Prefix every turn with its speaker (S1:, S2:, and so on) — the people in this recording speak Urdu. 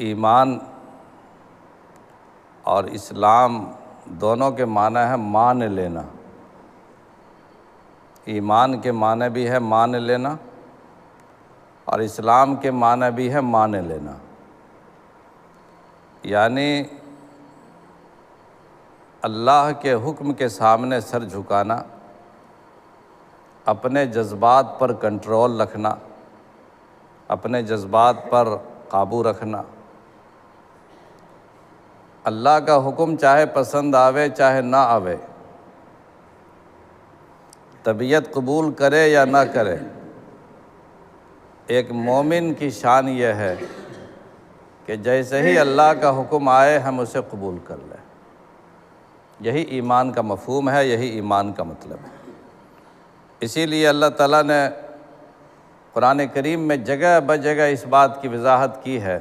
S1: ایمان اور اسلام دونوں کے معنی ہے مان لینا۔ ایمان کے معنی بھی ہے مان لینا، اور اسلام کے معنی بھی ہے مان لینا، یعنی اللہ کے حکم کے سامنے سر جھکانا، اپنے جذبات پر کنٹرول رکھنا، اپنے جذبات پر قابو رکھنا۔ اللہ کا حکم چاہے پسند آوے چاہے نہ آوے، طبیعت قبول کرے یا نہ کرے، ایک مومن کی شان یہ ہے کہ جیسے ہی اللہ کا حکم آئے ہم اسے قبول کر لیں۔ یہی ایمان کا مفہوم ہے، یہی ایمان کا مطلب ہے۔ اسی لیے اللہ تعالیٰ نے قرآن کریم میں جگہ بجگہ اس بات کی وضاحت کی ہے